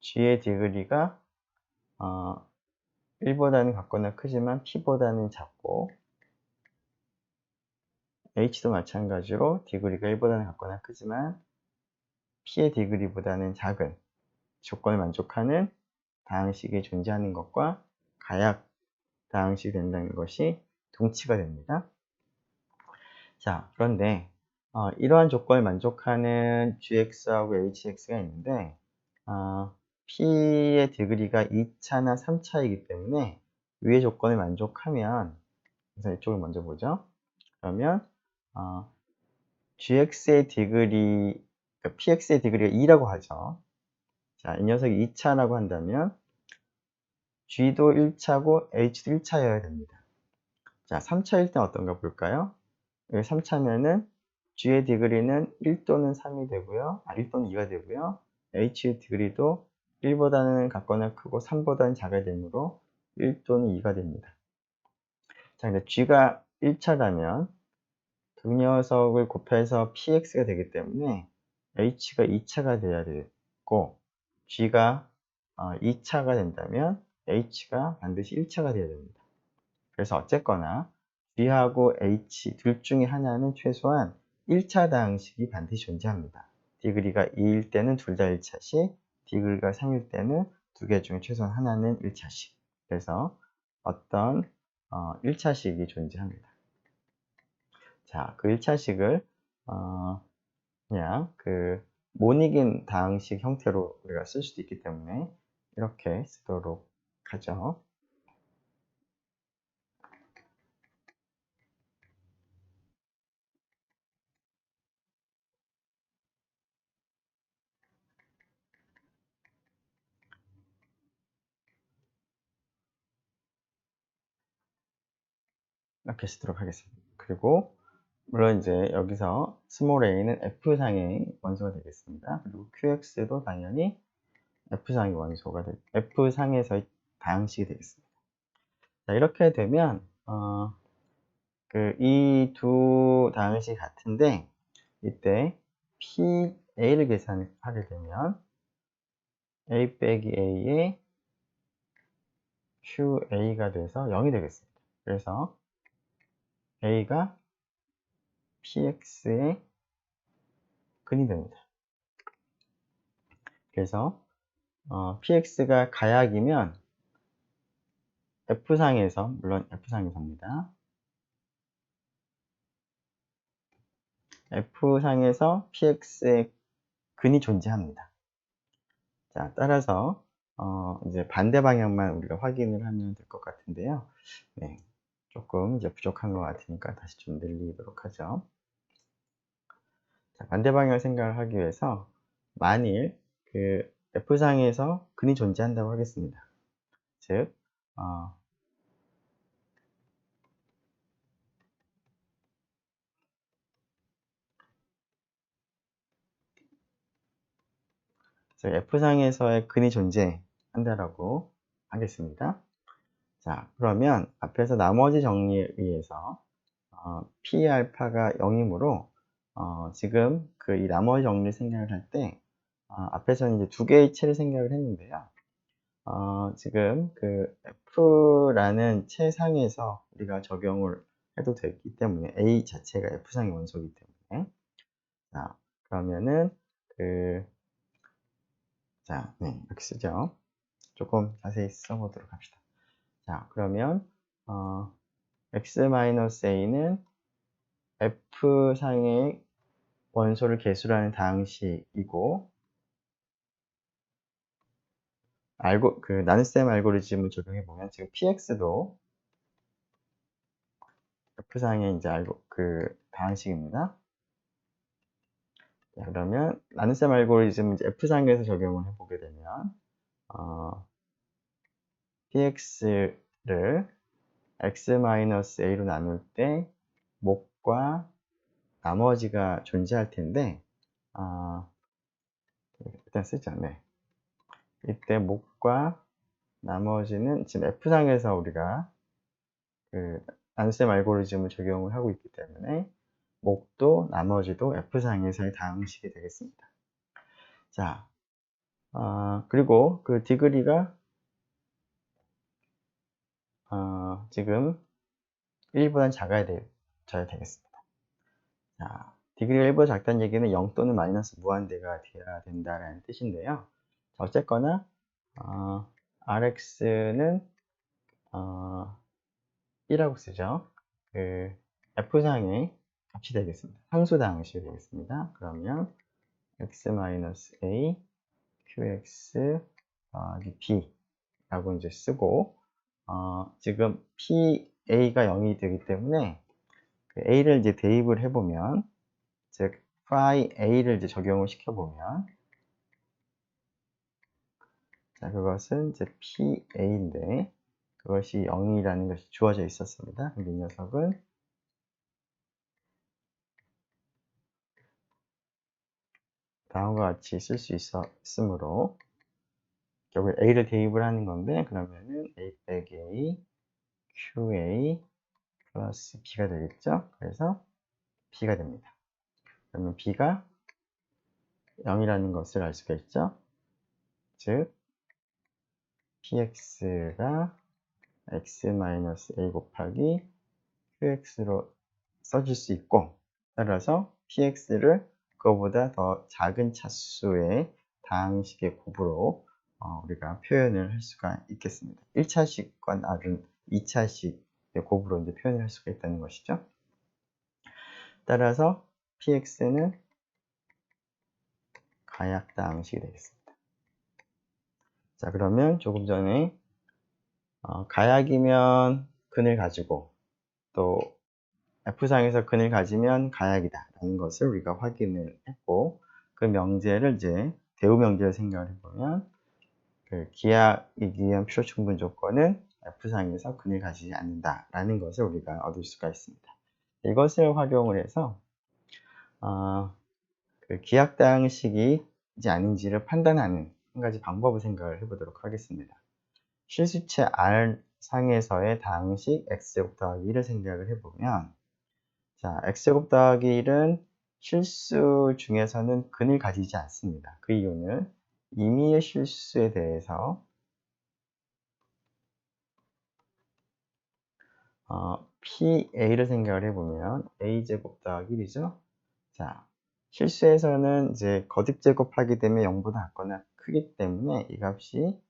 g의 디그리가 1보다는 같거나 크지만 p보다는 작고 h도 마찬가지로 디그리가 1보다는 같거나 크지만 p의 디그리보다는 작은 조건을 만족하는 다항식이 존재하는 것과 가약 다항식이 된다는 것이 동치가 됩니다. 자, 그런데 이러한 조건을 만족하는 gx하고 hx가 있는데 p의 디그리가 2차나 3차이기 때문에 위의 조건을 만족하면, 그래서 이쪽을 먼저 보죠. 그러면 gx의 디그리, 그러니까 px의 디그리가 2라고 하죠. 자, 이 녀석이 2차라고 한다면 g도 1차고 h도 1차여야 됩니다. 자, 3차일 땐 어떤가 볼까요? 여기 3차면은 g의 디그리는 1 또는 3이 되고요. 1 또는 2가 되고요. h의 디그리도 1보다는 같거나 크고 3보다는 작아야 되므로 1 또는 2가 됩니다. 자, 근데 g가 1차라면 두 녀석을 곱해서 px가 되기 때문에 h가 2차가 돼야 되고 g가 2차가 된다면 h가 반드시 1차가 돼야 됩니다. 그래서 어쨌거나 g하고 h 둘 중에 하나는 최소한 1차 다항식이 반드시 존재합니다. 디그리가 2일 때는 둘 다 1차씩, 디그리가 3일 때는 두 개 중에 최소한 하나는 1차씩. 그래서 어떤 1차식이 존재합니다. 자, 그 1차식을 그냥 그 못 이긴 다항식 형태로 우리가 쓸 수도 있기 때문에 이렇게 쓰도록 하죠. 이렇게 쓰도록 하겠습니다. 그리고 물론 이제 여기서 스몰 a는 F상의 원소가 되겠습니다. 그리고 QX도 당연히 F상의 원소가 F상에서의 다항식이 되겠습니다. 자, 이렇게 되면 이 두 다항식이 같은데 이때 PA를 계산하게 되면 A 빼기 A의 QA가 돼서 0이 되겠습니다. 그래서 A가 PX의 근이 됩니다. 그래서 PX가 가약이면 F상에서, 물론 F상에서입니다. F상에서 PX의 근이 존재합니다. 자, 따라서 이제 반대 방향만 우리가 확인을 하면 될 것 같은데요. 네, 조금 이제 부족한 것 같으니까 다시 좀 늘리도록 하죠. 자, 반대 방향을 생각을 하기 위해서 만일 그 F상에서 근이 존재한다고 하겠습니다. 즉, F상에서의 근이 존재한다라고 하겠습니다. 자, 그러면 앞에서 나머지 정리에 의해서 P알파가 0이므로 지금 이 나머지 정리 생각을 할 때 앞에서는 이제 두 개의 채를 생각을 했는데요. 지금 그 F라는 채상에서 우리가 적용을 해도 되기 때문에 A 자체가 F상의 원소이기 때문에 자, 그러면은 자, 네, 이렇게 쓰죠. 조금 자세히 써보도록 합시다. 자, 그러면 X-A는 F상의 원소를 개수라는 다항식이고 나눗셈 알고리즘을 적용해 보면 지금 PX도 F상의 이제 다항식입니다. 자, 그러면 나눗셈 알고리즘을 이제 F상에서 적용을 해보게 되면 PX를 X-A로 나눌 때 목과 나머지가 존재할 텐데 일단 쓰죠. 네. 이때 목과 나머지는 지금 F상에서 우리가 나눗셈 알고리즘을 적용을 하고 있기 때문에 목도 나머지도 F상에서의 다항식이 되겠습니다. 자, 그리고 그 디그리가 지금 1보다는 작아야 되겠습니다. 자, 디그리가 1보다 작다는 얘기는 0 또는 마이너스 무한대가 되어야 된다는 뜻인데요. 자, 어쨌거나 Rx는 1라고 쓰죠. F상의 값이 되겠습니다. 상수 다항식이 되겠습니다. 그러면 x-a qx 더하기 b라고 이제 쓰고 지금 pa가 0이 되기 때문에 a를 이제 대입을 해보면 즉 phi a를 이제 적용을 시켜보면 자, 그것은 이제 pa인데 그것이 0이라는 것이 주어져 있었습니다. 근데 이 녀석은 다음과 같이 쓸 수 있으므로 결국 a를 대입을 하는 건데 그러면은 a 빼기 a qa 플러스 b가 되겠죠. 그래서 b가 됩니다. 그러면 b가 0이라는 것을 알 수가 있죠. 즉 px가 x-a 곱하기 qx로 써질 수 있고 따라서 px를 그거보다 더 작은 차수의 다항식의 곱으로 우리가 표현을 할 수가 있겠습니다. 1차식과 다른 2차식 곱으로 이제 표현을 할 수가 있다는 것이죠. 따라서 px는 가약당식이 되겠습니다. 자, 그러면 조금 전에 가약이면 근을 가지고 또 F상에서 근을 가지면 가약이다 라는 것을 우리가 확인을 했고, 그 명제를 이제 대우 명제를 생각을 해보면 그 기약이기 위한 필요 충분 조건은 F상에서 근을 가지지 않는다 라는 것을 우리가 얻을 수가 있습니다. 이것을 활용을 해서 그 기약당식이지 아닌지를 판단하는 한 가지 방법을 생각을 해보도록 하겠습니다. 실수체 R상에서의 다항식 X제곱 더하기 1을 생각을 해보면, 자, X제곱 더하기 1은 실수 중에서는 근을 가지지 않습니다. 그 이유는 임의의 실수에 대해서 PA를 생각을 해보면 A제곱 더하기 1이죠. 자, 실수에서는 이제 거듭 제곱하게 되면 0보다 작거나 크기 때문에 이 값이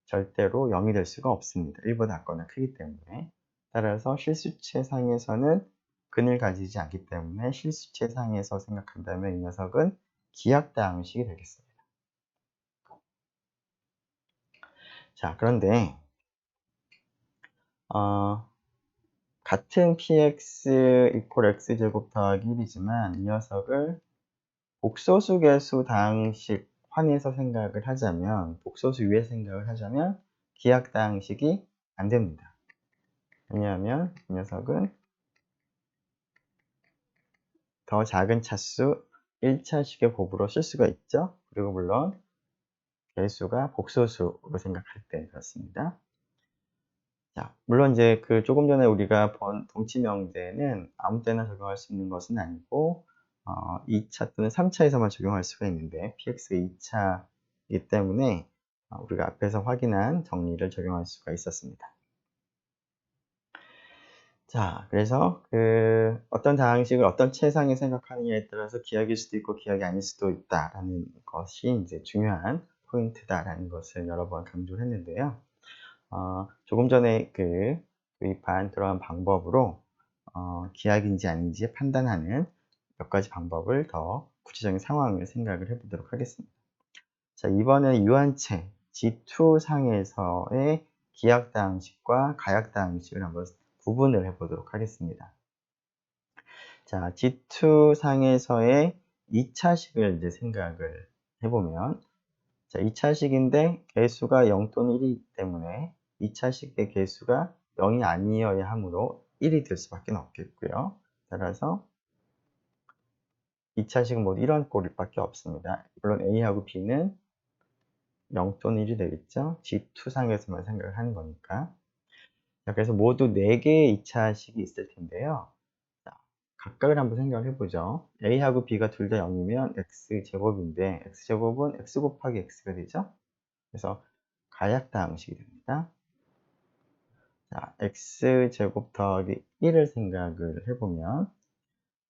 절대로 0이 될 수가 없습니다. 1보다 작거나 크기 때문에. 따라서 실수체 상에서는 근을 가지지 않기 때문에 실수체 상에서 생각한다면 이 녀석은 기약다항식이 되겠습니다. 자, 그런데 같은 px 이퀄 x제곱 더하기 1이지만 이 녀석을 복소수 계수 다항식 환에서 생각을 하자면, 복소수 위에 생각을 하자면 기약다항식이 안 됩니다. 왜냐하면 이 녀석은 더 작은 차수 1차식의 곱으로 쓸 수가 있죠. 그리고 물론 개수가 복소수로 생각할 때 그렇습니다. 자, 물론 이제 그 조금 전에 우리가 본 동치명제는 아무 때나 적용할 수 있는 것은 아니고 2차 또는 3차에서만 적용할 수가 있는데 px가 2차이기 때문에 우리가 앞에서 확인한 정리를 적용할 수가 있었습니다. 자, 그래서 그 어떤 다항식을 어떤 체상에 생각하느냐에 따라서 기약일 수도 있고 기약이 아닐 수도 있다라는 것이 이제 중요한 포인트다라는 것을 여러 번 강조를 했는데요. 조금 전에 그 도입한 그러한 방법으로 기약인지 아닌지 판단하는 몇 가지 방법을 더 구체적인 상황을 생각을 해보도록 하겠습니다. 자, 이번에 유한체 G2 상에서의 기약다항식과 가약다항식을 한번 구분을 해보도록 하겠습니다. 자, G2 상에서의 2차식을 이제 생각을 해보면, 자, 2차식인데 개수가 0 또는 1이기 때문에 2차식의 개수가 0이 아니어야 하므로 1이 될 수밖에 없겠고요. 따라서 2차식은 모두 이런 꼴밖에 없습니다. 물론 A하고 B는 0 또는 1이 되겠죠. G2상에서만 생각을 하는 거니까. 자, 그래서 모두 4개의 2차식이 있을 텐데요. 자, 각각을 한번 생각을 해보죠. A하고 B가 둘 다 0이면 X제곱인데 X제곱은 X 곱하기 X가 되죠. 그래서 가약다항식이 됩니다. 자, X제곱 더하기 1을 생각을 해보면,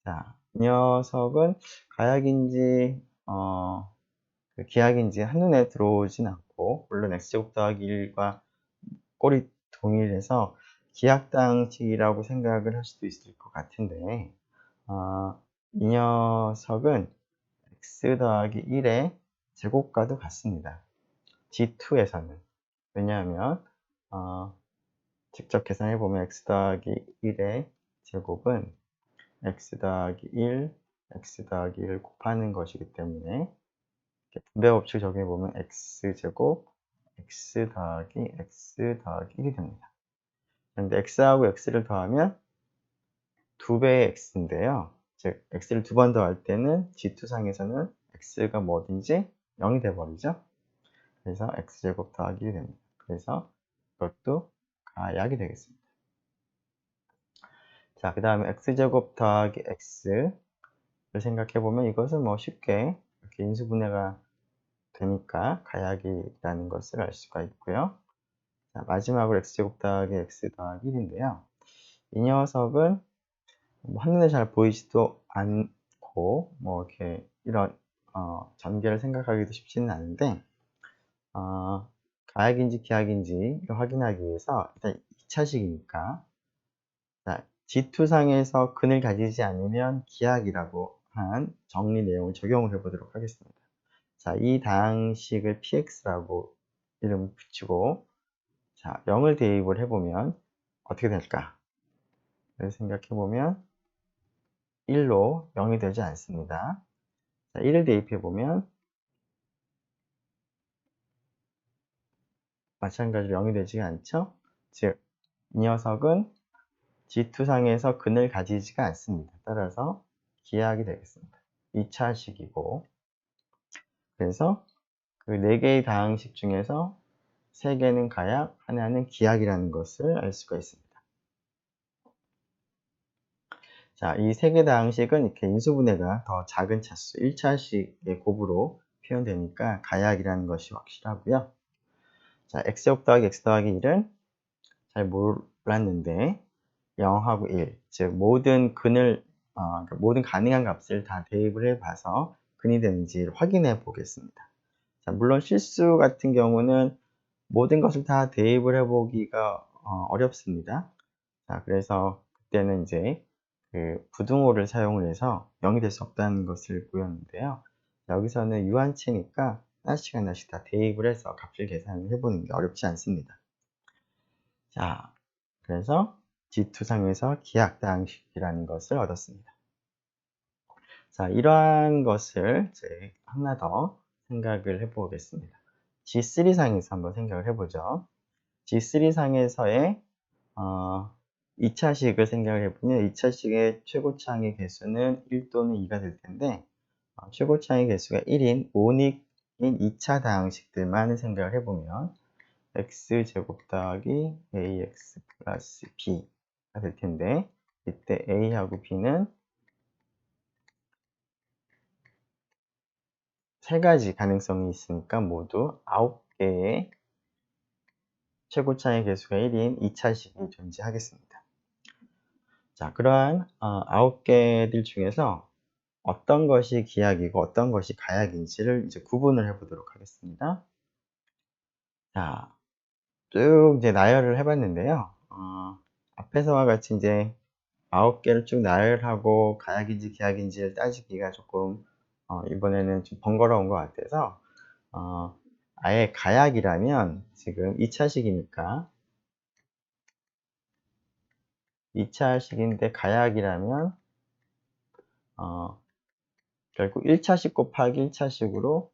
자, 이 녀석은 가약인지 그 기약인지 한눈에 들어오진 않고, 물론 X제곱 더하기 1과 꼴이 동일해서 기약다항식이라고 생각을 할 수도 있을 것 같은데, 이 녀석은 x 더하기 1의 제곱과도 같습니다. G2에서는. 왜냐하면 직접 계산해보면 x 더하기 1의 제곱은 x 더하기 1, x 더하기 1을 곱하는 것이기 때문에 분배 법칙 적용해보면 x제곱 x 더하기 1이 됩니다. 그런데 x하고 x를 더하면 2배의 x인데요. 즉 x를 2번 더할 때는 G2상에서는 x가 뭐든지 0이 돼버리죠. 그래서 x제곱 더하기 1이 됩니다. 그래서 이것도 가약이 되겠습니다. 자, 그 다음에 x제곱 더하기 x를 생각해보면 이것은 뭐 쉽게 이렇게 인수분해가 되니까 가약이라는 것을 알 수가 있고요. 자, 마지막으로 x제곱 더하기 x 더하기 1인데요. 이 녀석은 한눈에 잘 보이지도 않고 뭐 이렇게 이런 전개를 생각하기도 쉽지는 않은데 가약인지 기약인지 확인하기 위해서 일단 2차식이니까 G2상에서 근을 가지지 않으면 기하기라고 한 정리 내용을 적용을 해보도록 하겠습니다. 자, 이 다항식을 px라고 이름 붙이고, 자, 0을 대입을 해보면 어떻게 될까? 생각해보면 1로 0이 되지 않습니다. 자, 1을 대입해보면 마찬가지로 0이 되지가 않죠? 즉, 이 녀석은 G2상에서 근을 가지지가 않습니다. 따라서 기하학이 되겠습니다. 2차식이고, 그래서 그 4개의 다항식 중에서 3개는 가약, 하나는 기하학이라는 것을 알 수가 있습니다. 자, 이 3개 다항식은 이렇게 인수분해가 더 작은 차수, 1차식의 곱으로 표현되니까 가약이라는 것이 확실하고요. 자, x제곱 더하기 x 더하기 1은 잘 몰랐는데 0하고 1, 즉 모든 근을 그러니까 모든 가능한 값을 다 대입을 해봐서 근이 되는지 확인해 보겠습니다. 자, 물론 실수 같은 경우는 모든 것을 다 대입을 해보기가 어렵습니다. 자, 그래서 그때는 이제 그 부등호를 사용을 해서 0이 될 수 없다는 것을 보였는데요. 여기서는 유한체니까 하나씩 하나씩 다 대입을 해서 값을 계산을 해보는 게 어렵지 않습니다. 자, 그래서 G2상에서 기하학다항식이라는 것을 얻었습니다. 자, 이러한 것을 이제 하나 더 생각을 해보겠습니다. G3상에서 한번 생각을 해보죠. G3상에서의 2차식을 생각을 해보면 2차식의 최고차항의 개수는 1 또는 2가 될 텐데 최고차항의 개수가 1인 오닉인 2차 다항식들만 생각을 해보면 x제곱 더하기 ax 플러스 b가 될 텐데 이때 a하고 b는 세 가지 가능성이 있으니까 모두 9개의 최고차의 개수가 1인 2차식이 존재하겠습니다. 자, 그러한 9개들 중에서 어떤 것이 기하학이고 어떤 것이 가야학인지를 이제 구분을 해보도록 하겠습니다. 자, 쭉 이제 나열을 해봤는데요. 앞에서와 같이 이제 9개를 쭉 나열하고 가야학인지 기하학인지를 따지기가 조금 이번에는 좀 번거로운 것 같아서 아예 가야학이라면 지금 2차식이니까 2차식인데 가야학이라면 결국 1차식 곱하기 1차식으로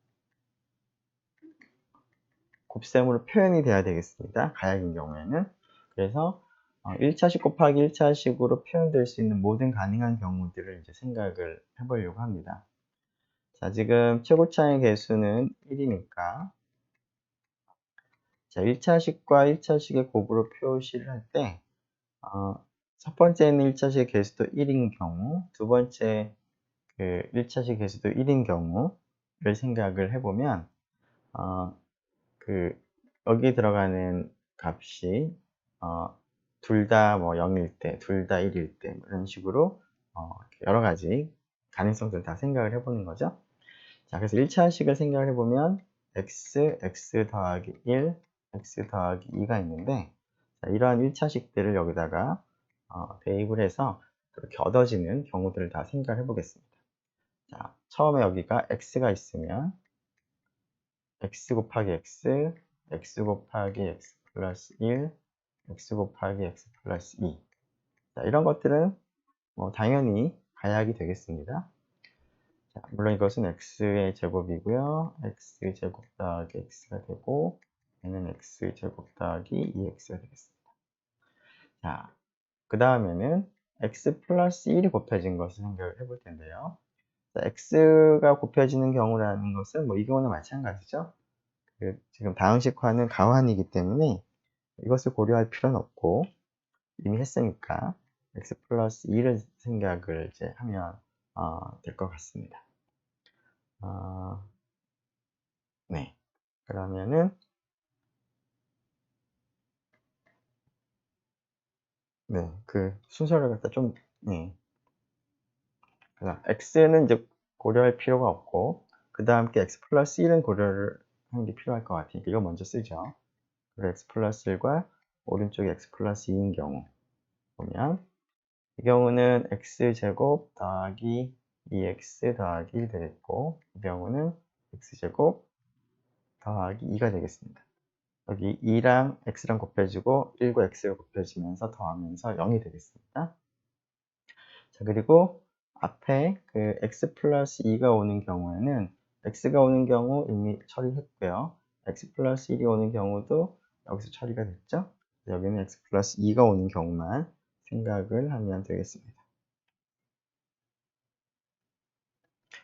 곱셈으로 표현이 돼야 되겠습니다. 가야학인 경우에는. 그래서 1차식 곱하기 1차식으로 표현될 수 있는 모든 가능한 경우들을 이제 생각을 해보려고 합니다. 자, 지금 최고차의 개수는 1이니까 자, 1차식과 1차식의 곱으로 표시를 할 때 첫 번째는 1차식의 개수도 1인 경우, 두 번째 그 1차식 개수도 1인 경우를 생각을 해보면 그 여기 들어가는 값이 둘 다 뭐 0일 때, 둘 다 1일 때 이런 식으로 여러 가지 가능성들 다 생각을 해보는 거죠. 자, 그래서 1차식을 생각을 해보면 x 더하기 1, x 더하기 2가 있는데 자, 이러한 1차식들을 여기다가 대입을 해서 그렇게 얻어지는 경우들을 다 생각을 해보겠습니다. 자, 처음에 여기가 x가 있으면 x 곱하기 x, x 곱하기 x 플러스 1, x 곱하기 x 플러스 2. 자, 이런 것들은 뭐 당연히 가야학이 되겠습니다. 자, 물론 이것은 x의 제곱이고요. x 제곱 더하기 x가 되고 얘는 x 제곱 더하기 2x가 되겠습니다. 자, 그 다음에는 x 플러스 1이 곱해진 것을 생각을 해볼 텐데요. 자, x가 곱해지는 경우라는 것은 뭐 이 경우는 마찬가지죠. 지금 다항식화는 가환이기 때문에 이것을 고려할 필요는 없고 이미 했으니까 x 플러스 2를 생각을 이제 하면 될 것 같습니다. 네. 그러면은 네, 그 순서를 갖다 좀 그래서 x는 이제 고려할 필요가 없고 그 다음 게 x 플러스 1은 고려를 하는 게 필요할 것 같으니까 이거 먼저 쓰죠. 그리고 x 플러스 1과 오른쪽에 x 플러스 2인 경우 보면 이 경우는 x제곱 더하기 2x 더하기 1 되겠고, 이 경우는 x제곱 더하기 2가 되겠습니다. 여기 2랑 x랑 곱해지고 1과 x가 곱해지면서 더하면서 0이 되겠습니다. 자, 그리고 앞에 그 x 플러스 2가 오는 경우에는 x가 오는 경우 이미 처리했고요. x 플러스 1이 오는 경우도 여기서 처리가 됐죠. 여기는 x 플러스 2가 오는 경우만 생각을 하면 되겠습니다.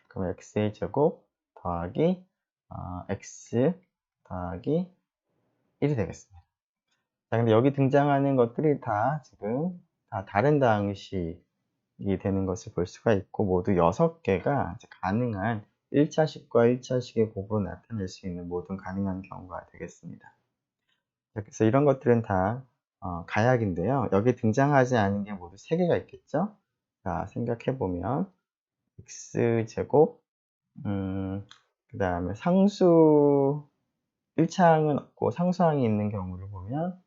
그럼 x의 제곱 더하기 x 더하기 1이 되겠습니다. 자, 근데 여기 등장하는 것들이 다 지금 다 다른 방식이 되는 것을 볼 수가 있고, 모두 6개가 가능한 1차식과 1차식의 곱으로 나타낼 수 있는 모든 가능한 경우가 되겠습니다. 그래서 이런 것들은 다 가약인데요. 여기 등장하지 않은 게 모두 3개가 있겠죠? 자, 생각해보면 x제곱, 그 다음에 상수 1차항은 없고 상수항이 있는 경우를 보면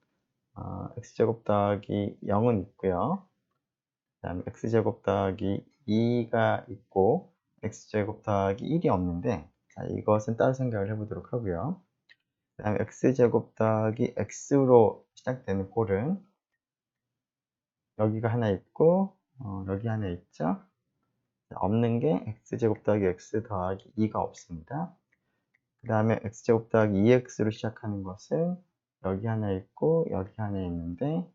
x제곱 더하기 0은 있고요. 그 다음에 x제곱 더하기 2가 있고 x제곱 더하기 1이 없는데, 자, 이것은 따로 생각을 해보도록 하고요. 그 다음에 x제곱 더하기 x로 시작되는 꼴은 여기가 하나 있고 여기 하나 있죠. 없는 게 x제곱 더하기 x 더하기 2가 없습니다. 그 다음에 x제곱 더하기 2x로 시작하는 것은 여기 하나 있고 여기 하나 있는데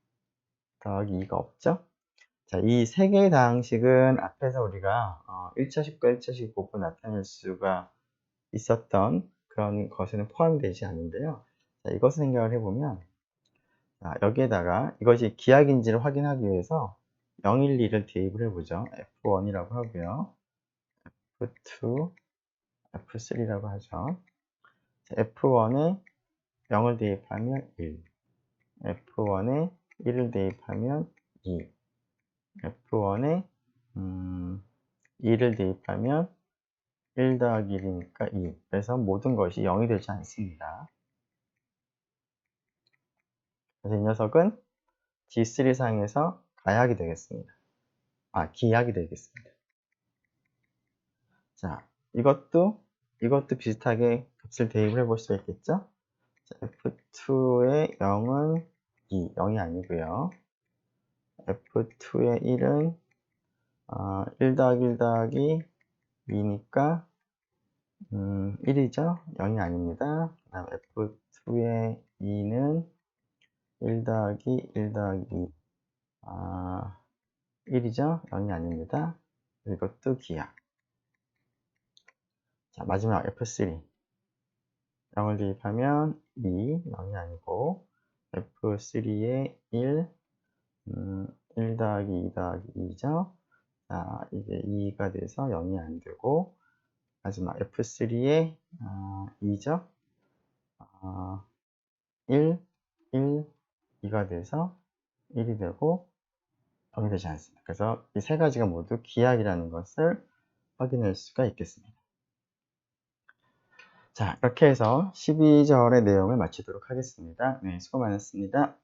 더하기 2가 없죠. 자, 이 3개의 다항식은 앞에서 우리가 1차식과 1차식 곱으로 나타낼 수가 있었던 그런 것에는 포함되지 않는데요. 자, 이것을 생각을 해보면, 자, 여기에다가 이것이 기하인지를 확인하기 위해서 012를 대입을 해보죠. F1이라고 하고요. F2, F3라고 하죠. F1에 0을 대입하면 1, F1에 1을 대입하면 2, F1에 2를 대입하면 1 더하기 1이니까 2. 그래서 모든 것이 0이 되지 않습니다. 그래서 이 녀석은 G3상에서 가약이 되겠습니다. 기약이 되겠습니다. 자, 이것도 비슷하게 값을 대입을 해볼 수가 있겠죠? 자, F2의 0은 2, 0이 아니고요. F2의 1은 1 더하기 1 더하기 2니까 1이죠? 0이 아닙니다. 그 다음 F2의 2는 1 더하기 1 더하기 2. 1이죠? 0이 아닙니다. 이것도 기약. 자, 마지막 F3. 0을 대입하면 2, 0이 아니고, F3의 1, 1 더하기 2 더하기 2죠? 자, 이게 2가 돼서 0이 안 되고, 마지막 F3의 2죠? 1, 1, 2가 돼서 1이 되고, 0이 되지 않습니다. 그래서 이 세 가지가 모두 기약이라는 것을 확인할 수가 있겠습니다. 자, 이렇게 해서 12절의 내용을 마치도록 하겠습니다. 네, 수고 많았습니다.